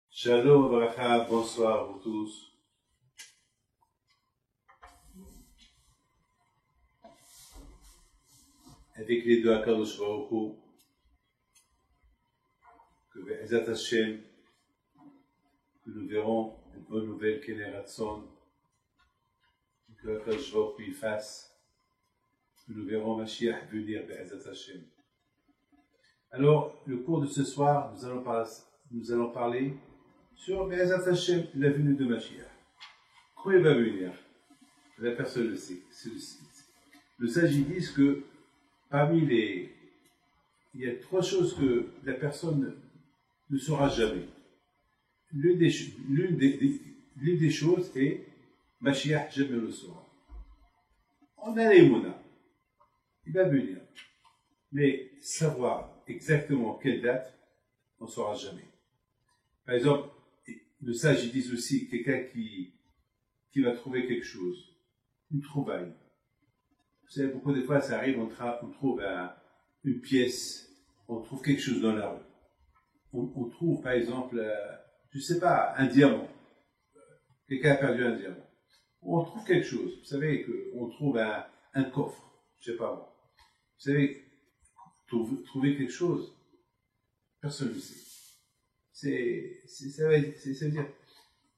Shalom, bracha, bonsoir à vous tous. Avec les deux Akadosh Baruch Hu, que Be'ezat Hashem, que nous verrons une bonne nouvelle qui est Ratson, que Akadosh Baruch Hu y fasse, que nous verrons Mashiach venir Be'ezat Hashem. Alors, le cours de ce soir, nous allons parler sur Be'ezat Hashem, la venue de Mashiach. Quand il va venir, la personne le sait. Le sage dit que parmi il y a trois choses que la personne ne saura jamais. L'une des choses est Mashiach jamais le saura. On a l'émouna, il va venir, mais savoir exactement quelle date, on ne saura jamais. Par exemple, le sage dit aussi quelqu'un qui va trouver quelque chose, une trouvaille. Vous savez, beaucoup de fois, ça arrive, on trouve une pièce, on trouve quelque chose dans la rue. On trouve, par exemple, je ne sais pas, un diamant. Quelqu'un a perdu un diamant. On trouve quelque chose. Vous savez, on trouve un coffre. Je ne sais pas moi. Vous savez, trouver quelque chose, personne ne le sait. Ça veut dire,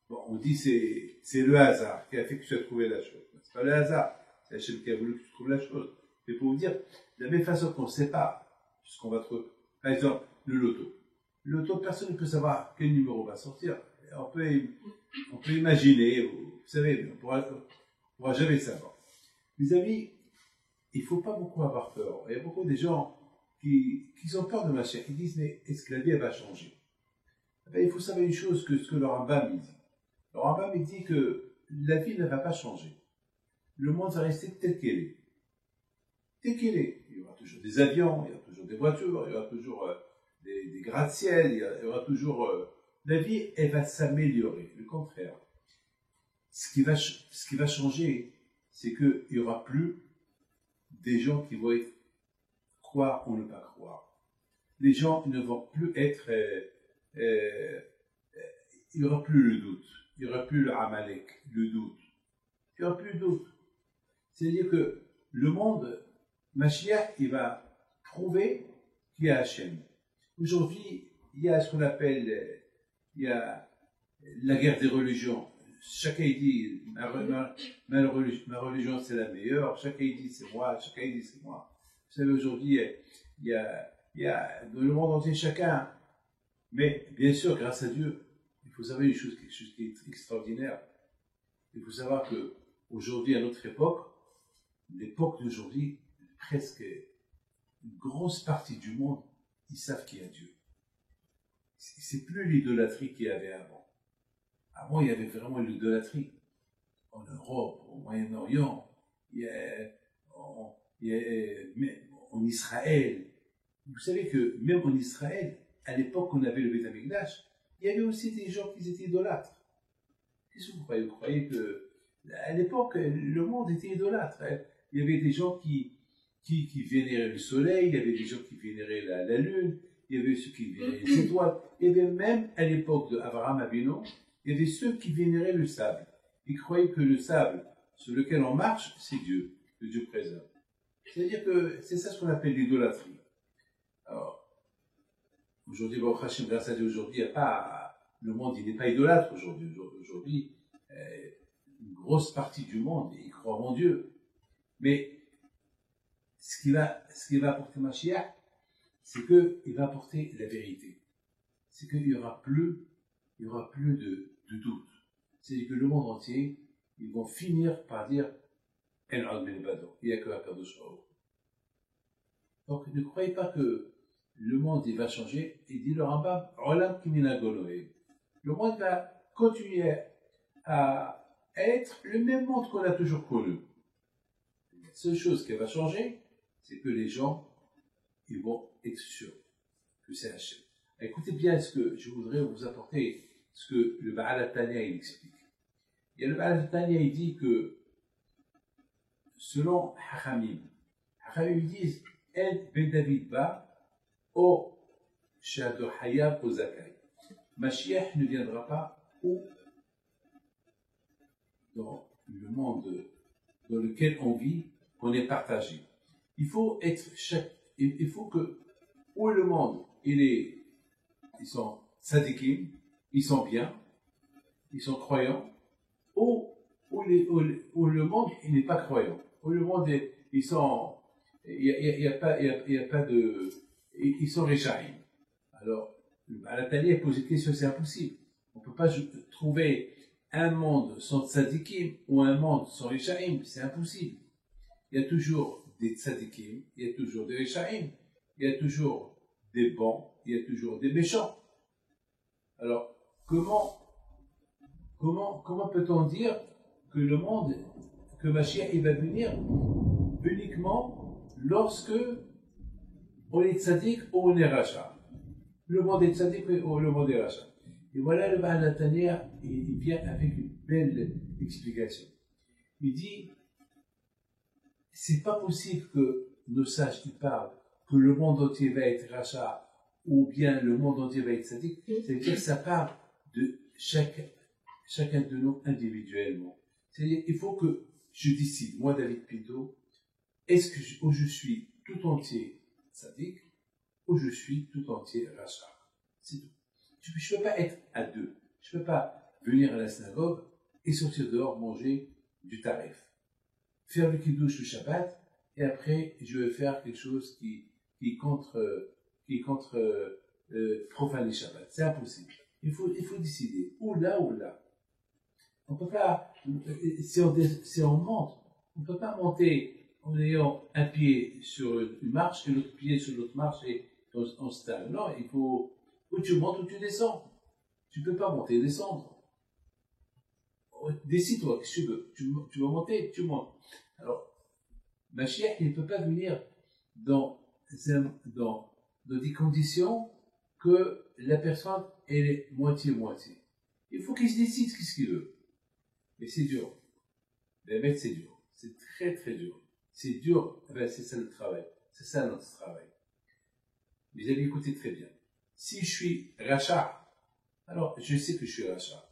bon, on dit c'est le hasard qui a fait que tu as trouvé la chose. C'est pas le hasard. C'est Hachem qui a voulu que tu trouves la chose. Mais pour vous dire, de la même façon qu'on ne sait pas ce qu'on va trouver. Par exemple, le loto. Le loto, personne ne peut savoir quel numéro va sortir. On peut imaginer, vous savez, on ne pourra jamais savoir. Mes amis, il ne faut pas beaucoup avoir peur. Il y a beaucoup de gens qui ont peur de Mashiach. Ils disent, mais est-ce que la vie va changer? Il faut savoir une chose, ce que le Rambam dit. Le Rambam il dit que la vie ne va pas changer. Le monde va rester tel qu'il est. Tel qu'il est. Il y aura toujours des avions, il y aura toujours des voitures, il y aura toujours des gratte-ciel, il y aura toujours... la vie, elle va s'améliorer. Le contraire. Ce qui va changer, c'est qu'il n'y aura plus des gens qui vont croire ou ne pas croire. Les gens ne vont plus être... il n'y aura plus le doute. Il n'y aura plus le Amalek, le doute. Il n'y aura plus de doute. C'est-à-dire que le monde, Mashiach, il va prouver qu'il y a Hachem. Aujourd'hui, il y a ce qu'on appelle, il y a la guerre des religions. Chacun dit, ma religion c'est la meilleure, chacun dit c'est moi, chacun dit c'est moi. Vous savez, aujourd'hui, il y a dans le monde entier chacun. Mais bien sûr, grâce à Dieu, il faut savoir quelque chose qui est extraordinaire. Il faut savoir qu'aujourd'hui, à notre époque, l'époque d'aujourd'hui, presque une grosse partie du monde, ils savent qu'il y a Dieu. C'est plus l'idolâtrie qu'il y avait avant. Avant, il y avait vraiment l'idolâtrie. En Europe, au Moyen-Orient, en Israël. Vous savez que même en Israël, à l'époque où on avait le Beth Amikdash, il y avait aussi des gens qui étaient idolâtres. Qu'est-ce que vous croyez? Vous croyez qu'à l'époque, le monde était idolâtre. Hein? Il y avait des gens qui vénéraient le soleil, il y avait des gens qui vénéraient la lune, il y avait ceux qui vénéraient les étoiles. Il y avait même, à l'époque d'Abraham Avinu, il y avait ceux qui vénéraient le sable. Ils croyaient que le sable sur lequel on marche, c'est Dieu, le Dieu présent. C'est-à-dire que c'est ça ce qu'on appelle l'idolâtrie. Alors, aujourd'hui, Baruch Hashem, grâce à Dieu, aujourd'hui, il n'y a pas, le monde, il n'est pas idolâtre aujourd'hui. Aujourd'hui, une grosse partie du monde, ils croient en Dieu. Mais, ce qui va apporter Mashiach, c'est qu'il va apporter la vérité. C'est qu'il n'y aura plus de doute. C'est-à-dire que le monde entier, ils vont finir par dire, El Ben Bado, il n'y a que Akadosh Baruch Hu. Donc, ne croyez pas que le monde il va changer. Il dit le Rambam, Olam Kimina Gonoé. Le monde va continuer à être le même monde qu'on a toujours connu. La seule chose qui va changer, c'est que les gens, ils vont être sûrs que c'est Hachem. Écoutez bien ce que je voudrais vous apporter, ce que le Baal HaTanya il explique. Et le Baal HaTanya il dit que, selon Hachamim, ils disent, El Ben David Ba, O Shado Hayab Ozakai. Mashiach ne viendra pas où dans le monde dans lequel on vit, qu'on est partagé. Il faut que, où le monde, ils sont sadikim, ils sont bien, ils sont croyants, où le monde, il n'est pas croyant. Où le monde, ils sont, il y a pas de, ils sont réchaïm. Alors, Al-Atali a posé une question, c'est impossible. On ne peut pas trouver un monde sans tzadikim ou un monde sans réchaïm, c'est impossible. Il y a toujours des tzadikim, il y a toujours des réchaïm, il y a toujours des bons, il y a toujours des méchants. Alors, comment peut-on dire que le monde, que Mashiach, il va venir uniquement lorsque on est tzadik ou on est racha? Le monde est tzadik ou le monde est racha? Et voilà, le Baal Natania, il vient avec une belle explication. Il dit, c'est pas possible que nos sages qui parlent que le monde entier va être rachat ou bien le monde entier va être tzadik. C'est-à-dire que ça parle de chacun de nous individuellement. C'est-à-dire il faut que je décide, moi David Pinto, est-ce que où je suis tout entier tzadik ou je suis tout entier rachat? C'est tout. Je ne peux pas être à deux. Je ne peux pas venir à la synagogue et sortir dehors manger du tarif. Faire le kiddush le Shabbat, et après, je vais faire quelque chose qui profane les Shabbat. C'est impossible. Il faut décider. Ou là. On peut pas, si on monte, on ne peut pas monter en ayant un pied sur une marche et l'autre pied sur l'autre marche et on se stagne. Non, il faut, ou tu montes ou tu descends. Tu ne peux pas monter et descendre. Décide-toi, qu'est-ce que tu veux. Tu veux monter, tu montes. Alors, Mashiach, il ne peut pas venir dans des conditions que la personne, elle est moitié-moitié. Il faut qu'il se décide ce qu'il veut. Mais c'est dur. Les maîtres, c'est dur. C'est très, très dur. C'est dur. Ben, c'est ça le travail. C'est ça notre travail. Mais vous allez écouter très bien. Si je suis rachat, alors je sais que je suis rachat.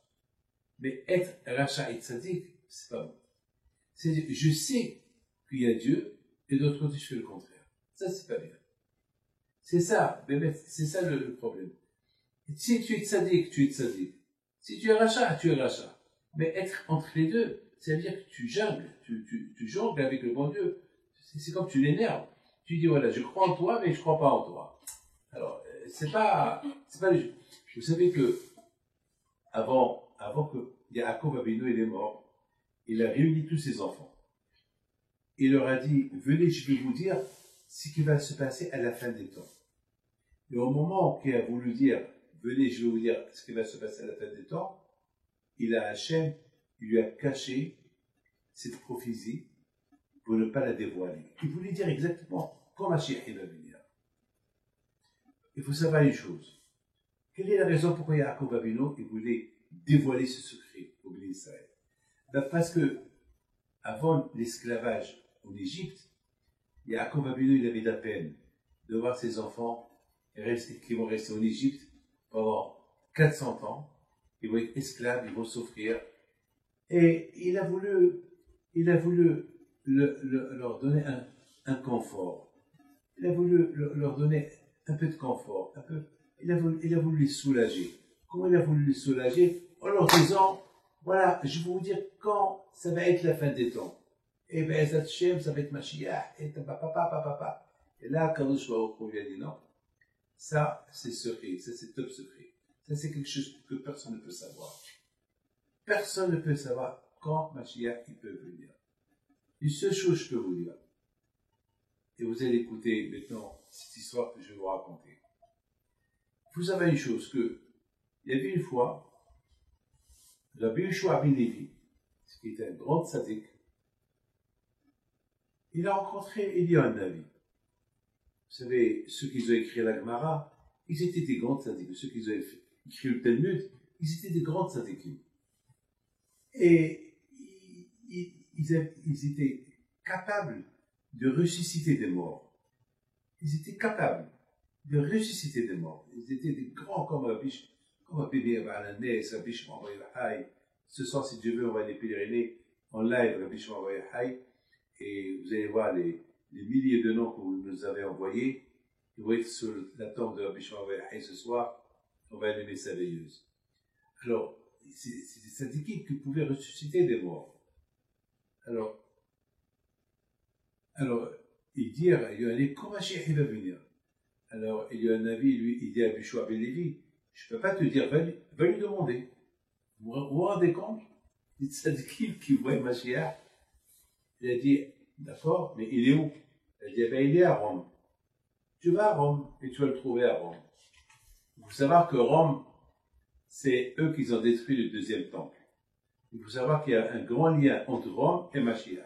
Mais être rachat et tzaddik, c'est pas bon. C'est-à-dire, je sais qu'il y a Dieu, et d'autre côté, je fais le contraire. Ça, c'est pas bien. C'est ça, c'est ça le problème. Si tu es tzaddik, tu es tzaddik. Si tu es rachat, tu es rachat. Mais être entre les deux, c'est-à-dire que tu jongles, tu jongles avec le bon Dieu. C'est comme tu l'énerves. Tu dis, voilà, je crois en toi, mais je crois pas en toi. Alors, c'est pas le jeu. Vous savez que, avant que Yaakov Avinu il est mort, il a réuni tous ses enfants. Il leur a dit, venez, je vais vous dire ce qui va se passer à la fin des temps. Et au moment qu'il a voulu dire, venez, je vais vous dire ce qui va se passer à la fin des temps, Hachem, il lui a caché cette prophétie pour ne pas la dévoiler. Il voulait dire exactement quand Mashiach va venir. Il faut savoir une chose. Quelle est la raison pourquoi Yaakov Avinu il voulait dévoiler ce secret au Béni Israël? Parce que avant l'esclavage en Égypte, Yaakov Avinu il avait la peine de voir ses enfants qui vont rester en Égypte pendant 400 ans. Ils vont être esclaves, ils vont souffrir. Et il a voulu leur donner un confort. Il a voulu leur donner un peu de confort, il a voulu les soulager. Comment il a voulu les soulager? En leur disant, voilà, je vais vous dire quand ça va être la fin des temps. Et bien, ça va être Mashiach, et papa. Et là, quand on lui a dit non, ça, c'est secret, ça, c'est top secret. Ça, c'est quelque chose que personne ne peut savoir. Personne ne peut savoir quand Mashiach il peut venir. Une seule chose je peux vous dire, et vous allez écouter maintenant cette histoire que je vais vous raconter. Vous savez une chose, que il y avait une fois, Rabbi Yehoshua ben Levi, qui était un grand tzaddik, il a rencontré Eliyahu Hanavi. Vous savez, ceux qui ont écrit la Gemara, ils étaient des grands tzaddiks. Ceux qui ont écrit le Talmud, ils étaient des grands tzaddikim. Et ils étaient capables de ressusciter des morts. Ils étaient capables. de ressusciter des morts. Ils étaient des grands comme Rabbi Balanes, Rabbi Shimon Bar Yochai. Ce soir, si Dieu veut, on va les pèleriner en live, Rabbi Shimon Bar Yochai. Et vous allez voir les milliers de noms que vous nous avez envoyés. Ils vont être sur la tombe de Rabbi Shimon Bar Yochai ce soir. On va allumer sa veilleuse. Alors, c'est cette équipe qui pouvait ressusciter des morts. Alors, il dit, il y a un Komashi qui va venir. Alors, il y a un avis, lui, il dit à Bishua Ben Levi, je ne peux pas te dire, va lui demander. Vous vous rendez compte? Il dit, Tzadikim qui voit Mashiach. Il a dit, d'accord, mais il est où? Il a dit, ben, il est à Rome. Tu vas à Rome, et tu vas le trouver à Rome. Il faut savoir que Rome, c'est eux qui ont détruit le deuxième temple. Il faut savoir qu'il y a un grand lien entre Rome et Mashiach.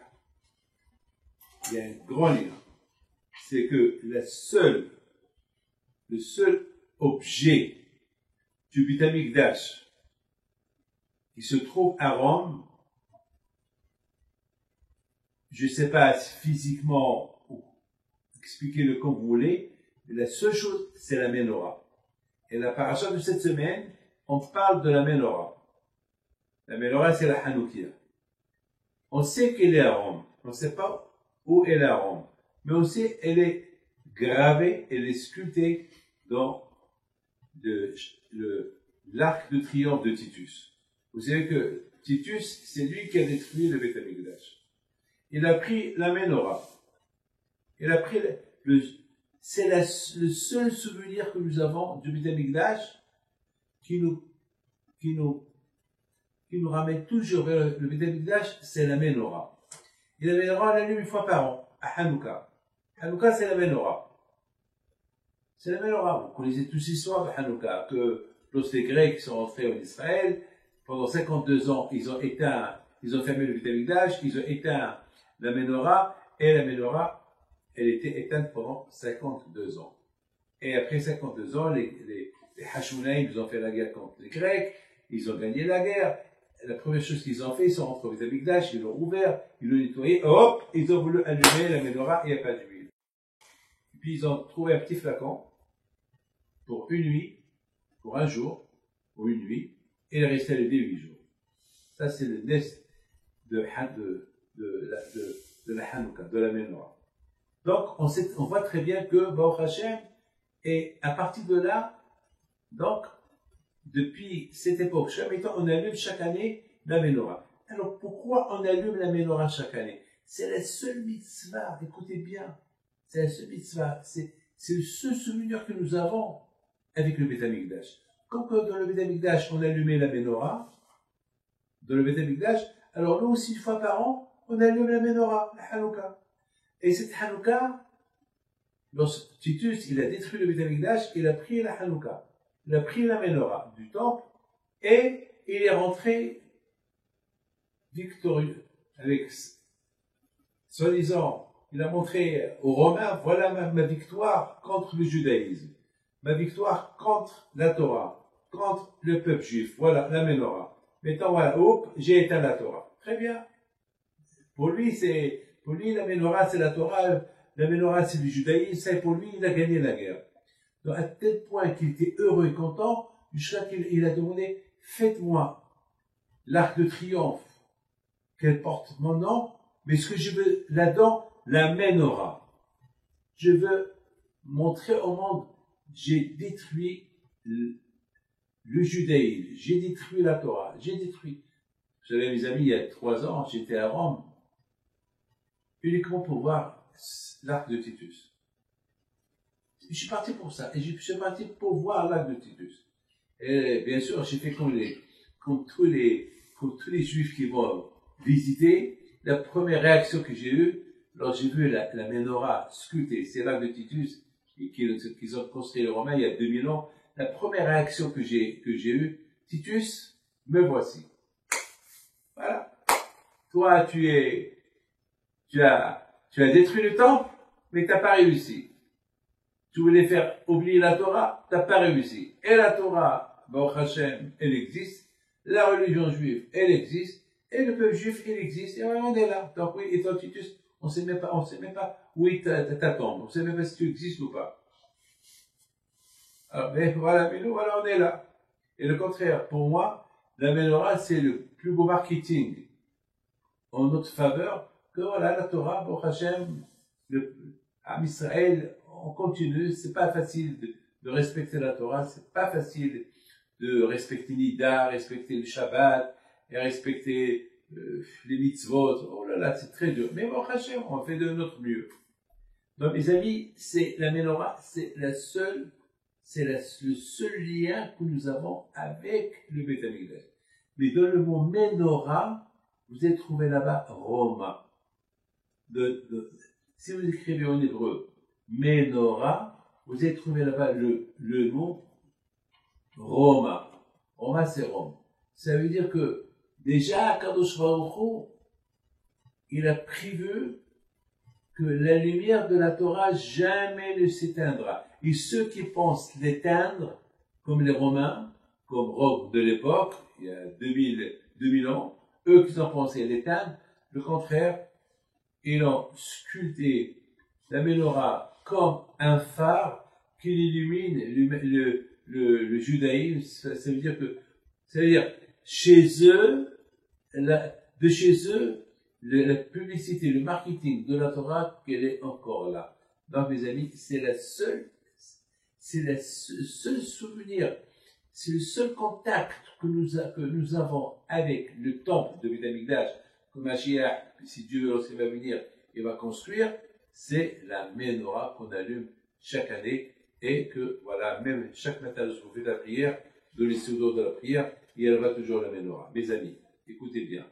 Il y a un grand lien. C'est que le seul objet du Beit HaMikdash qui se trouve à Rome, je ne sais pas physiquement ou expliquez-le comme vous voulez, mais la seule chose, c'est la Menorah. Et la paracha de cette semaine, on parle de la Menorah. La Menorah, c'est la Hanoukia. On sait qu'elle est à Rome. On ne sait pas où elle est à Rome. Mais on sait qu'elle est gravée, elle est sculptée dans l'arc de triomphe de Titus. Vous savez que Titus, c'est lui qui a détruit le Beit HaMikdash. Il a pris la Menorah. Il a pris c'est le seul souvenir que nous avons du Beit HaMikdash qui nous ramène toujours vers le Beit HaMikdash, c'est la Menorah. Et la Menorah, on l'allume une fois par an, à Hanouka. Hanouka, c'est la Menorah. C'est la Menorah. Vous connaissez tous l'histoire de Hanouka, que lorsque les Grecs sont rentrés en Israël, pendant 52 ans, ils ont fermé le Beit HaMikdash, ils ont éteint la Menorah, et la Menorah, elle était éteinte pendant 52 ans. Et après 52 ans, les Hashmonaïm, ils ont fait la guerre contre les Grecs, ils ont gagné la guerre. La première chose qu'ils ont fait, ils sont rentrés au Beit HaMikdash, ils l'ont ouvert, ils l'ont nettoyé, hop, ils ont voulu allumer la Menorah, il n'y a pas d'huile. Puis ils ont trouvé un petit flacon, pour une nuit, pour un jour, pour une nuit, et il est resté allumé 8 jours. Ça, c'est le nest de la Hanouka, de la Menorah. Donc, on voit très bien que Baruch Hashem, et à partir de là, donc, depuis cette époque, chaque temps, on allume chaque année la Menorah. Alors, pourquoi on allume la Menorah chaque année? C'est la seule mitzvah, écoutez bien, c'est la seule mitzvah, c'est le seul souvenir que nous avons avec le Beit HaMikdash. Comme dans le Beit HaMikdash, on allumait la Menorah, dans le Beit HaMikdash, alors nous aussi, une fois par an, on allume la Menorah, la Hanouka. Et cette Hanouka, lorsque Titus, il a détruit le Beit HaMikdash, il a pris la Hanouka. Il a pris la Menorah du temple et il est rentré victorieux avec, soi-disant, il a montré aux Romains, voilà ma victoire contre le judaïsme, ma victoire contre la Torah, contre le peuple juif, voilà la Menorah. Maintenant, voilà, hop, j'ai éteint la Torah. Très bien. Pour lui, la Menorah, c'est la Torah, la Menorah, c'est le judaïsme, c'est pour lui, il a gagné la guerre. Donc, à tel point qu'il était heureux et content, jusqu'à qu'il a demandé, faites-moi l'arc de triomphe qu'elle porte mon nom, mais ce que je veux là-dedans, la Menorah. Je veux montrer au monde, j'ai détruit le judaïsme, j'ai détruit la Torah, j'ai détruit. Vous savez, mes amis, il y a 3 ans, j'étais à Rome, uniquement pour voir l'arc de Titus. Je suis parti pour ça, et je suis parti pour voir l'arc de Titus. Et bien sûr, j'ai fait comme tous les juifs qui vont visiter, la première réaction que j'ai eue, lorsque j'ai vu la Menorah sculptée, c'est l'arc de Titus, qu'ils ont construit les Romains il y a 2000 ans, la première réaction que j'ai eue, Titus, me voici. Voilà. Toi, tu as détruit le temple, mais t'as pas réussi. Tu voulais faire oublier la Torah, t'as pas réussi. Et la Torah, Baruch Hashem, elle existe. La religion juive, elle existe. Et le peuple juif, il existe. Et on est là. Donc oui, et toi, Titus, on sait même pas où est ta tombe. On sait même pas si tu existes ou pas. Alors, mais voilà, mais nous, voilà, on est là. Et le contraire, pour moi, la menorah, c'est le plus beau marketing en notre faveur que voilà, la Torah, Baruch Hashem, Am Israël, on continue, c'est pas facile de respecter la Torah, c'est pas facile de respecter Nida, respecter le Shabbat, et respecter les mitzvot. Oh là là, c'est très dur. Mais Baruch Hashem, on fait de notre mieux. Donc, mes amis, c'est la menorah, c'est le seul lien que nous avons avec le Beth Amikdash. Mais dans le mot menorah, vous allez trouver là-bas Roma. Si vous écrivez en hébreu menorah, vous allez trouver là-bas le mot Roma. Roma, c'est Rome. Ça veut dire que déjà, Kadosh Baruch Hu, il a prévu que la lumière de la Torah jamais ne s'éteindra. Et ceux qui pensent l'éteindre, comme les Romains, comme Rome de l'époque, il y a 2000 ans, eux qui ont pensé l'éteindre, le contraire, ils ont sculpté la menorah comme un phare qui illumine le judaïsme. Ça veut dire chez eux, de chez eux, la publicité, le marketing de la Torah, qu'elle est encore là. Donc, mes amis, c'est le seul souvenir, c'est le seul contact que nous avons avec le temple de Beth Amikdash, que Mashiach, si Dieu aussi va venir et va construire, c'est la menorah qu'on allume chaque année, et que, voilà, même chaque matin, lorsqu'on fait la prière, de laisser l'eau de la prière, il y aura toujours la menorah. Mes amis, écoutez bien.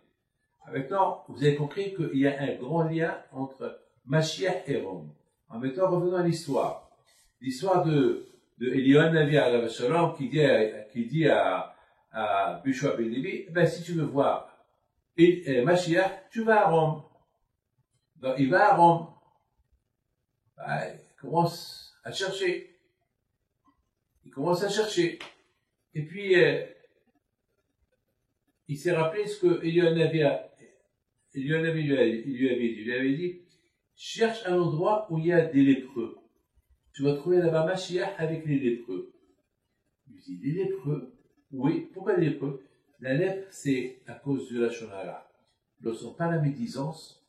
Maintenant, vous avez compris qu'il y a un grand lien entre Mashiach et Rome. En maintenant, revenons à l'histoire. L'histoire de Eliyahu Navi alav shalom qui dit à Bishua ben Levi, ben, si tu veux voir Mashiach, tu vas à Rome. Donc, il va à Rome. Ben, il commence à chercher. Et puis, il s'est rappelé ce que Eliyahu Navi lui avait dit, cherche un endroit où il y a des lépreux. Tu vas trouver là-bas Mashiach avec les lépreux. Il lui dit, les lépreux? Oui, pourquoi les lépreux? La lèpre, c'est à cause de la shonara. Lorsqu'on parle la médisance,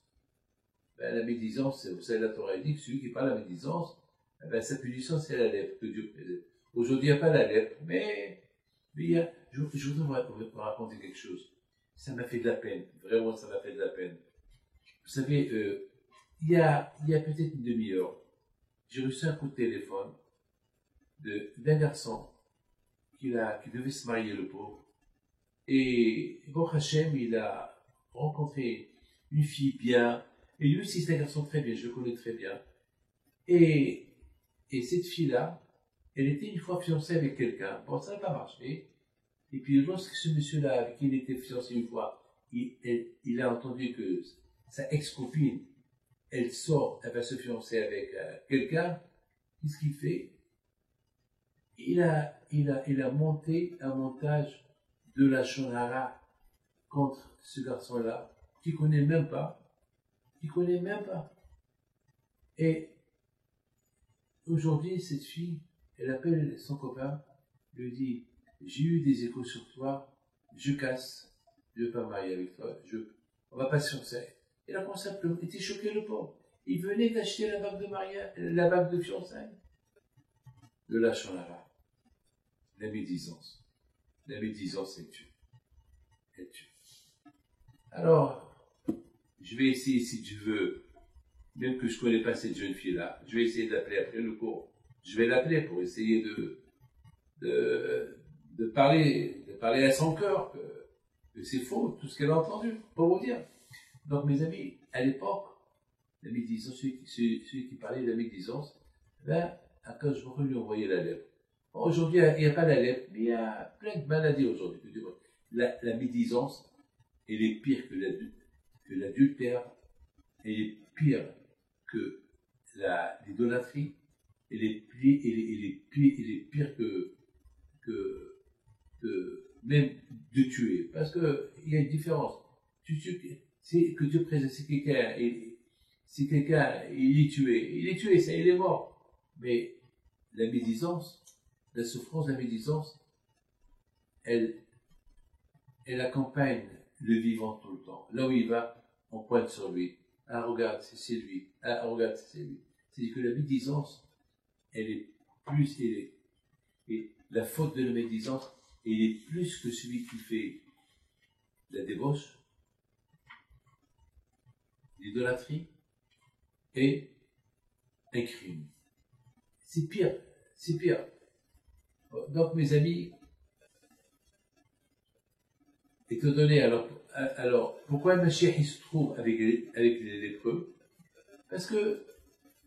ben, la médisance, vous savez, la Torah dit que celui qui parle la médisance, ben, sa punition, c'est la lèpre que Dieu présente. Aujourd'hui, il n'y a pas la lèpre, mais je voudrais vous raconter quelque chose. Ça m'a fait de la peine. Vraiment, ça m'a fait de la peine. Vous savez, il y a peut-être une demi-heure, j'ai reçu un coup de téléphone d'un garçon qui devait se marier, le pauvre. Et Baruch Hashem, il a rencontré une fille bien. Et lui aussi, c'est un garçon très bien, je le connais très bien. Et cette fille-là, elle était une fois fiancée avec quelqu'un. Bon, ça n'a pas marché. Et puis, lorsque ce monsieur-là, avec qui il était fiancé une fois, il a entendu que sa ex-copine, elle sort, elle va se fiancer avec quelqu'un, qu'est-ce qu'il fait? Il a monté un montage de la shonara contre ce garçon-là, qu'il connaît même pas. Et aujourd'hui, cette fille, elle appelle son copain, lui dit, j'ai eu des échos sur toi, je casse, je ne veux pas me marier avec toi, on va pas se fiancer. Et là, commencé à pleurer, il était choqué, le pauvre. Il venait d'acheter la bague de mariage, la bague de fiançailles. De la shonara. La médisance. La médisance, elle tue. Alors, je vais essayer, si tu veux, même que je ne connais pas cette jeune fille-là, je vais essayer d'appeler après le cours. Je vais l'appeler pour essayer de parler à son cœur, que c'est faux, tout ce qu'elle a entendu, pour vous dire. Donc, mes amis, à l'époque, la médisance, celui qui parlait de la médisance, ben, quand je lui envoyer la lèpre. Bon, aujourd'hui, il n'y a pas la lèpre, mais il y a plein de maladies aujourd'hui. La médisance, elle est pire que l'adultère, elle est pire que l'idolâtrie, elle est pire que même de tuer. Parce qu'il y a une différence. C'est que Dieu présente, si quelqu'un, il est tué, ça, il est mort. Mais la médisance, la souffrance, la médisance, elle accompagne le vivant tout le temps. Là où il va, on pointe sur lui. Ah, regarde, c'est lui. Ah, regarde, c'est lui. C'est-à-dire que la médisance, elle est plus, et la faute de la médisance, elle est plus que celui qui fait la débauche, l'idolâtrie et un crime. C'est pire, c'est pire. Donc, mes amis, étant donné, alors pourquoi le Mashiach il se trouve avec les lépreux? Parce que,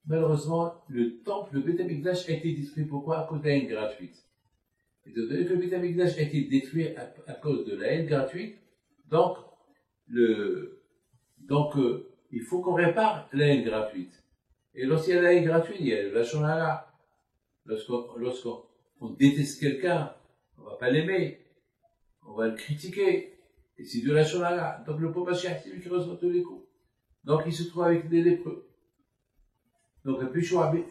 malheureusement, le temple, le Beth Amikdash a été détruit. Pourquoi? À cause de la haine gratuite. Étant donné que le Beth Amikdash a été détruit à cause de la haine gratuite, donc, il faut qu'on répare la haine gratuite. Et lorsqu'il y a la haine gratuite, il y a la shonara. Lorsqu'on déteste quelqu'un, on ne va pas l'aimer, on va le critiquer. Et c'est de la shonara. Donc le pauvre Mashiach, c'est lui qui reçoit tous les coups. Donc il se trouve avec des lépreux. Donc Péchoua Ben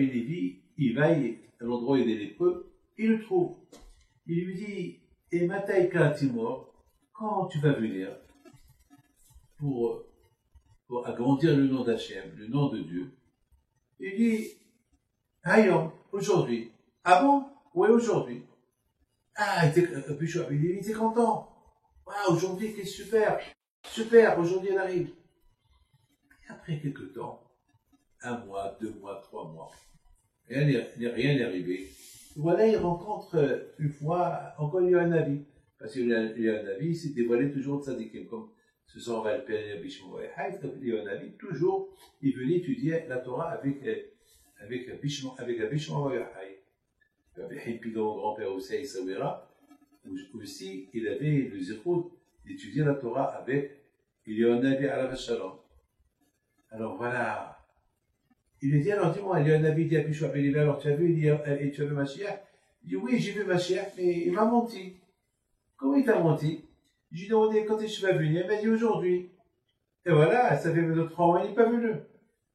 Lévi, il va à l'endroit où il y a des lépreux, il le trouve. Il lui dit, et Mataïka Timor, quand tu vas venir pour agrandir le nom d'Hachem, le nom de Dieu, il dit, Hayom, aujourd'hui. Ah bon? Oui, aujourd'hui. Ah, Péchoua Ben Lévi était content. Ah, aujourd'hui, c'est super. Super, aujourd'hui, elle arrive. Et après quelques temps, 1 mois, 2 mois, 3 mois, rien n'est arrivé. Voilà, il rencontre une fois, encore il y a un avis. Parce qu'il y a un avis, il s'est dévoilé toujours de Tzadikim, comme ce sont Ralpé, Bishmo et Haït, il y a un avis, toujours, il venait étudier la Torah avec Bishmo et Haït. Avec Pidon, grand-père Hussein Sawira, aussi, il avait le zéro d'étudier la Torah avec Eliyahu Alav Shalom. Alors voilà. Il lui dit, alors dis-moi, Eliyahu dit à Péchoua Ben Lévi, alors tu as vu Mashiach? Il dit, oui, j'ai vu Mashiach, mais il m'a menti. Comment il t'a menti? Je lui ai demandé quand est-ce que tu vas venir? Il m'a dit aujourd'hui. Et voilà, ça fait 3 mois, il n'est pas venu.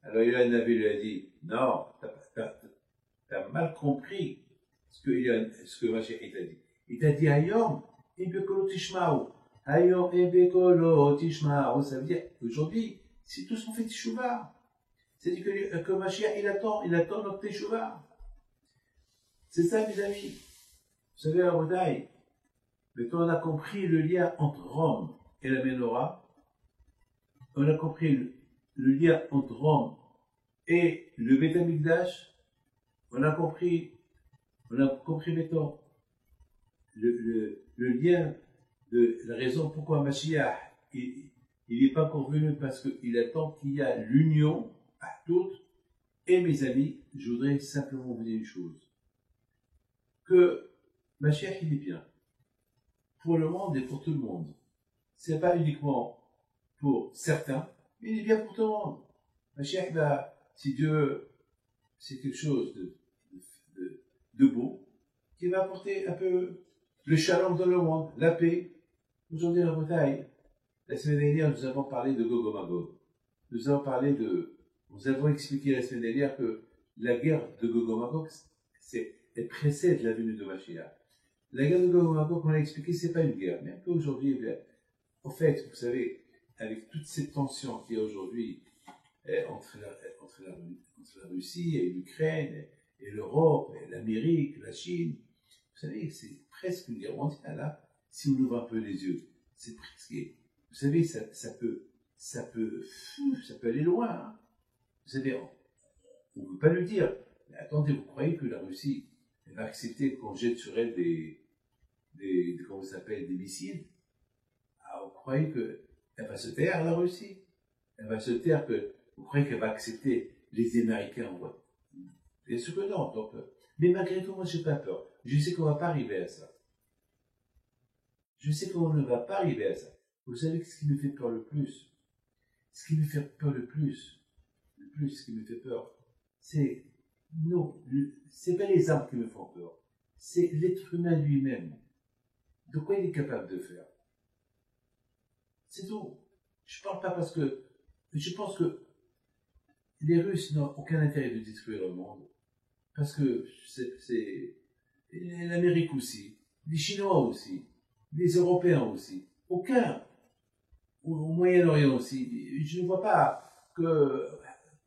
Alors Eliyahu lui a dit, non, t'as mal compris ce que Mashiach t'a dit. Il t'a dit Hayom, Ebekolo Tishmao. Hayom, Ebekolo Tishmao. Ça veut dire, aujourd'hui, si tous ont fait Teshuvah, c'est-à-dire que Mashiach, il attend notre Teshuvah. C'est ça, mes amis. Vous savez, la bataille, maintenant on a compris le lien entre Rome et la Ménorah, on a compris le lien entre Rome et le Beth Amikdash, on a compris maintenant le lien de la raison pourquoi Mashiach il n'est pas encore venu parce qu'il attend qu'il y a l'union à toutes. Et mes amis, je voudrais simplement vous dire une chose, que Mashiach il est bien pour le monde et pour tout le monde. C'est pas uniquement pour certains, mais il est bien pour tout le monde. Mashiach si Dieu c'est quelque chose de beau, qui va apporter un peu le shalom dans le monde, la paix. Aujourd'hui, la bataille. La semaine dernière, nous avons parlé de Gog et Magog. Nous avons expliqué la semaine dernière que la guerre de Gog et Magog, elle précède la venue de Mashiach. La guerre de Gog et Magog, on l'a expliqué, c'est pas une guerre. Mais aujourd'hui, en fait, vous savez, avec toute cette tension qu'il y a aujourd'hui entre la Russie et l'Ukraine, et l'Europe, et l'Amérique, la Chine, vous savez, c'est presque une guerre mondiale, là, si on ouvre un peu les yeux. C'est presque, vous savez, ça peut aller loin, hein. Vous savez, on ne peut pas le dire. Mais attendez, vous croyez que la Russie, elle va accepter qu'on jette sur elle comment ça s'appelle, des missiles? Ah, vous croyez qu'elle va se taire, la Russie? Elle va se taire vous croyez qu'elle va accepter les Américains, bien sûr que non. Donc, mais malgré tout, moi, je n'ai pas peur. Je sais qu'on ne va pas arriver à ça. Je sais qu'on ne va pas arriver à ça. Vous savez ce qui me fait peur le plus? Ce qui me fait peur le plus, ce qui me fait peur, c'est, non, c'est pas les armes qui me font peur. C'est l'être humain lui-même. De quoi il est capable de faire? C'est tout. Je ne parle pas parce que, je pense que les Russes n'ont aucun intérêt de détruire le monde. Parce que l'Amérique aussi, les Chinois aussi, les Européens aussi. Aucun. Au Moyen-Orient aussi. Je ne vois pas que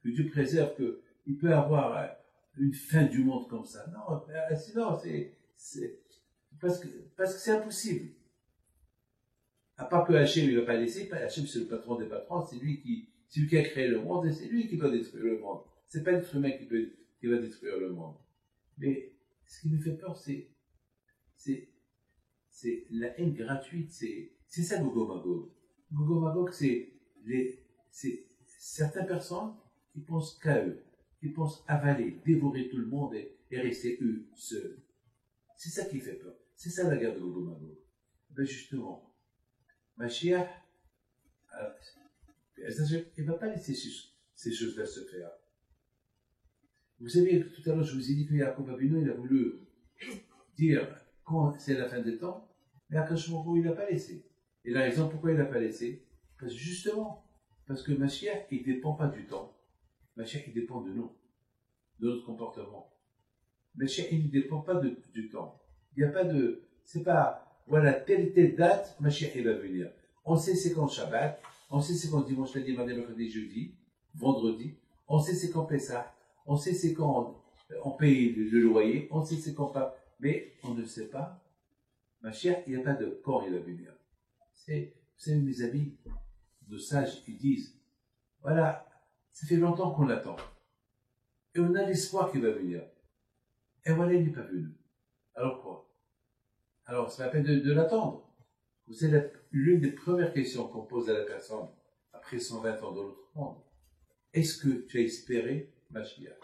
Dieu préserve qu'il peut y avoir une fin du monde comme ça. Non, sinon, c'est parce que c'est impossible. À part que Hachem ne va pas laisser, Hachem c'est le patron des patrons, c'est lui qui a créé le monde et c'est lui qui va détruire le monde. C'est pas l'être humain qui va détruire le monde. Mais ce qui nous fait peur, c'est la haine gratuite, c'est ça Gog Magog. Gog Magog, c'est certaines personnes qui pensent qu'à eux, qui pensent avaler, dévorer tout le monde et rester eux seuls. C'est ça qui fait peur. C'est ça la guerre de Gog Magog. Ben justement, Mashiach, il ne va pas laisser ces choses-là se faire. Vous savez, tout à l'heure, je vous ai dit que Yaakov Avinu, il a voulu dire quand c'est la fin des temps, mais Akash Baruch Hu, il n'a pas laissé. Et la raison pourquoi il n'a pas laissé, parce que Mashiach, il ne dépend pas du temps. Mashiach, il dépend de nous, de notre comportement. Mashiach, il ne dépend pas du temps. Il n'y a pas c'est pas, voilà, telle date, Mashiach, il va venir. On sait c'est quand Shabbat, on sait c'est quand dimanche, lundi, mardi, mercredi, jeudi, vendredi, on sait c'est quand Pessah, on sait c'est quand on paye le loyer, on sait c'est quand pas, mais on ne sait pas. Mashiach, il n'y a pas de quand il va venir. Vous savez, mes amis, de sages, ils disent, voilà, ça fait longtemps qu'on l'attend. Et on a l'espoir qu'il va venir. Et voilà, il n'est pas venu. Alors quoi? Alors, c'est la peine de l'attendre. Vous savez, l'une des premières questions qu'on pose à la personne après 120 ans dans l'autre monde, est-ce que tu as espéré Mashiach?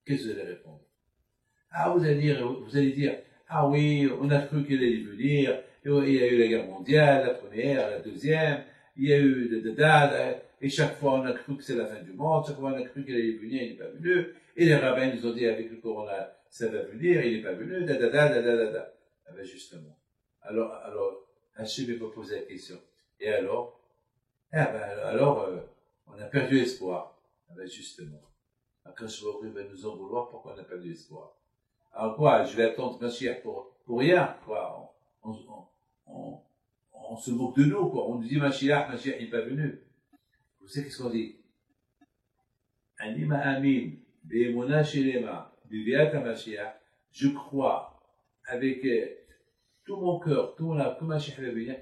Qu'est-ce que vous allez répondre? Ah, vous allez dire, ah oui, on a cru qu'il allait venir, il y a eu la guerre mondiale, la première, la deuxième, il y a eu et chaque fois on a cru que c'est la fin du monde, chaque fois on a cru qu'il allait venir, il n'est pas venu, et les rabbins nous ont dit avec le corona, ça va venir, il n'est pas venu, Ah ben justement. Alors, Hachem m'a posé la question. Et alors? On a perdu espoir. Ah ben justement. Quand je va nous en vouloir pourquoi on a perdu espoir. Alors quoi, je vais attendre Mashiach pour rien, quoi. On se moque de nous, quoi. On nous dit Mashiach n'est pas venu. Vous savez qu'est-ce qu'on dit? Anima amin, be'emuna shelema, biviat Mashiach. Je crois avec tout mon cœur, tout mon âme, que Mashiach va venir.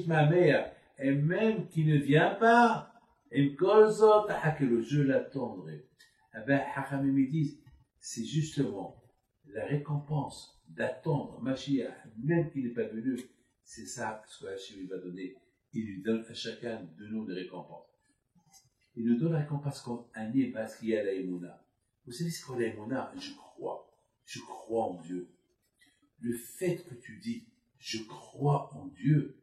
Ma mère, et même qui ne vient pas, je l'attendrai. Eh ben, Hachamim me disent, c'est justement la récompense d'attendre Mashiach, même qu'il n'est pas venu, c'est ça ce que Hachem va donner. Il lui donne à chacun de nous des récompenses. Il nous donne la récompense comme un nez parce qu'il y a la Emouna. Vous savez ce qu'est la Emouna? Je crois en Dieu. Le fait que tu dis, je crois en Dieu,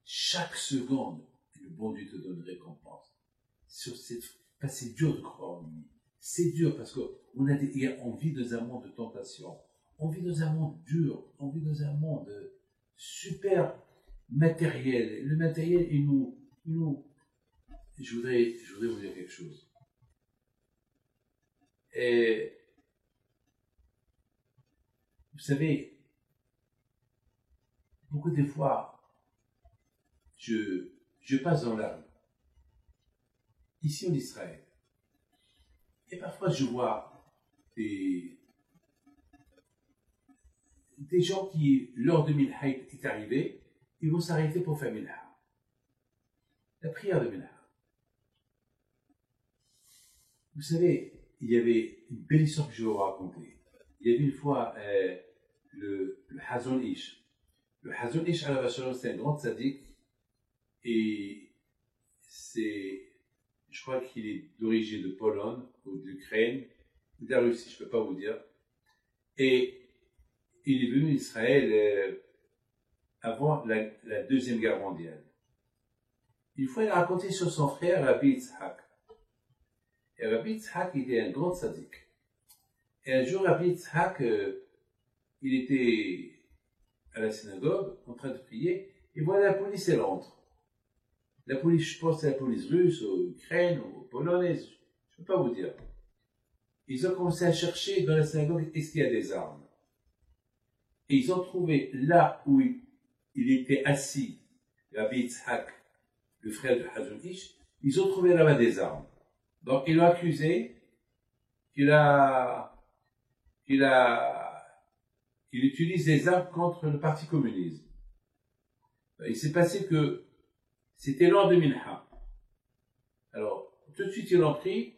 chaque seconde, le bon Dieu te donne une récompense. C'est dur de croire en lui. C'est dur parce qu'on vit dans un monde de tentation. On vit dans un monde dur. On vit dans un monde super matériel. Le matériel, je voudrais vous dire quelque chose. Et, vous savez, beaucoup de fois, je passe dans la rue, ici en Israël, et parfois je vois des gens qui, lors de Minha est arrivé, ils vont s'arrêter pour faire Minha. La prière de Minha. Vous savez, il y avait une belle histoire que je vais vous raconter. Il y avait une fois le Hazon Ish. Le Hazon Ish, c'est un grand tzaddik, et je crois qu'il est d'origine de Pologne, ou d'Ukraine, ou de la Russie, je ne peux pas vous dire. Et il est venu en Israël avant la Deuxième Guerre mondiale. Une fois, il a raconté sur son frère, Rabbi Yitzhak. Et Rabbi Yitzhak était un grand tzaddik. Et un jour, Rabbi Yitzhak, il était à la synagogue, en train de prier, et voilà la police, elle entre. La police, je pense, c'est la police russe, ou ukraine, ou polonaise, je ne peux pas vous dire. ils ont commencé à chercher dans la synagogue, est-ce qu'il y a des armes? Et ils ont trouvé là où il était assis, Rabbi Yitzhak, le frère de Hazonish, ils ont trouvé là-bas des armes. Donc ils l'ont accusé qu'il utilise des armes contre le parti communiste. Il s'est passé que c'était l'an de Minha. Alors, tout de suite ils l'ont pris.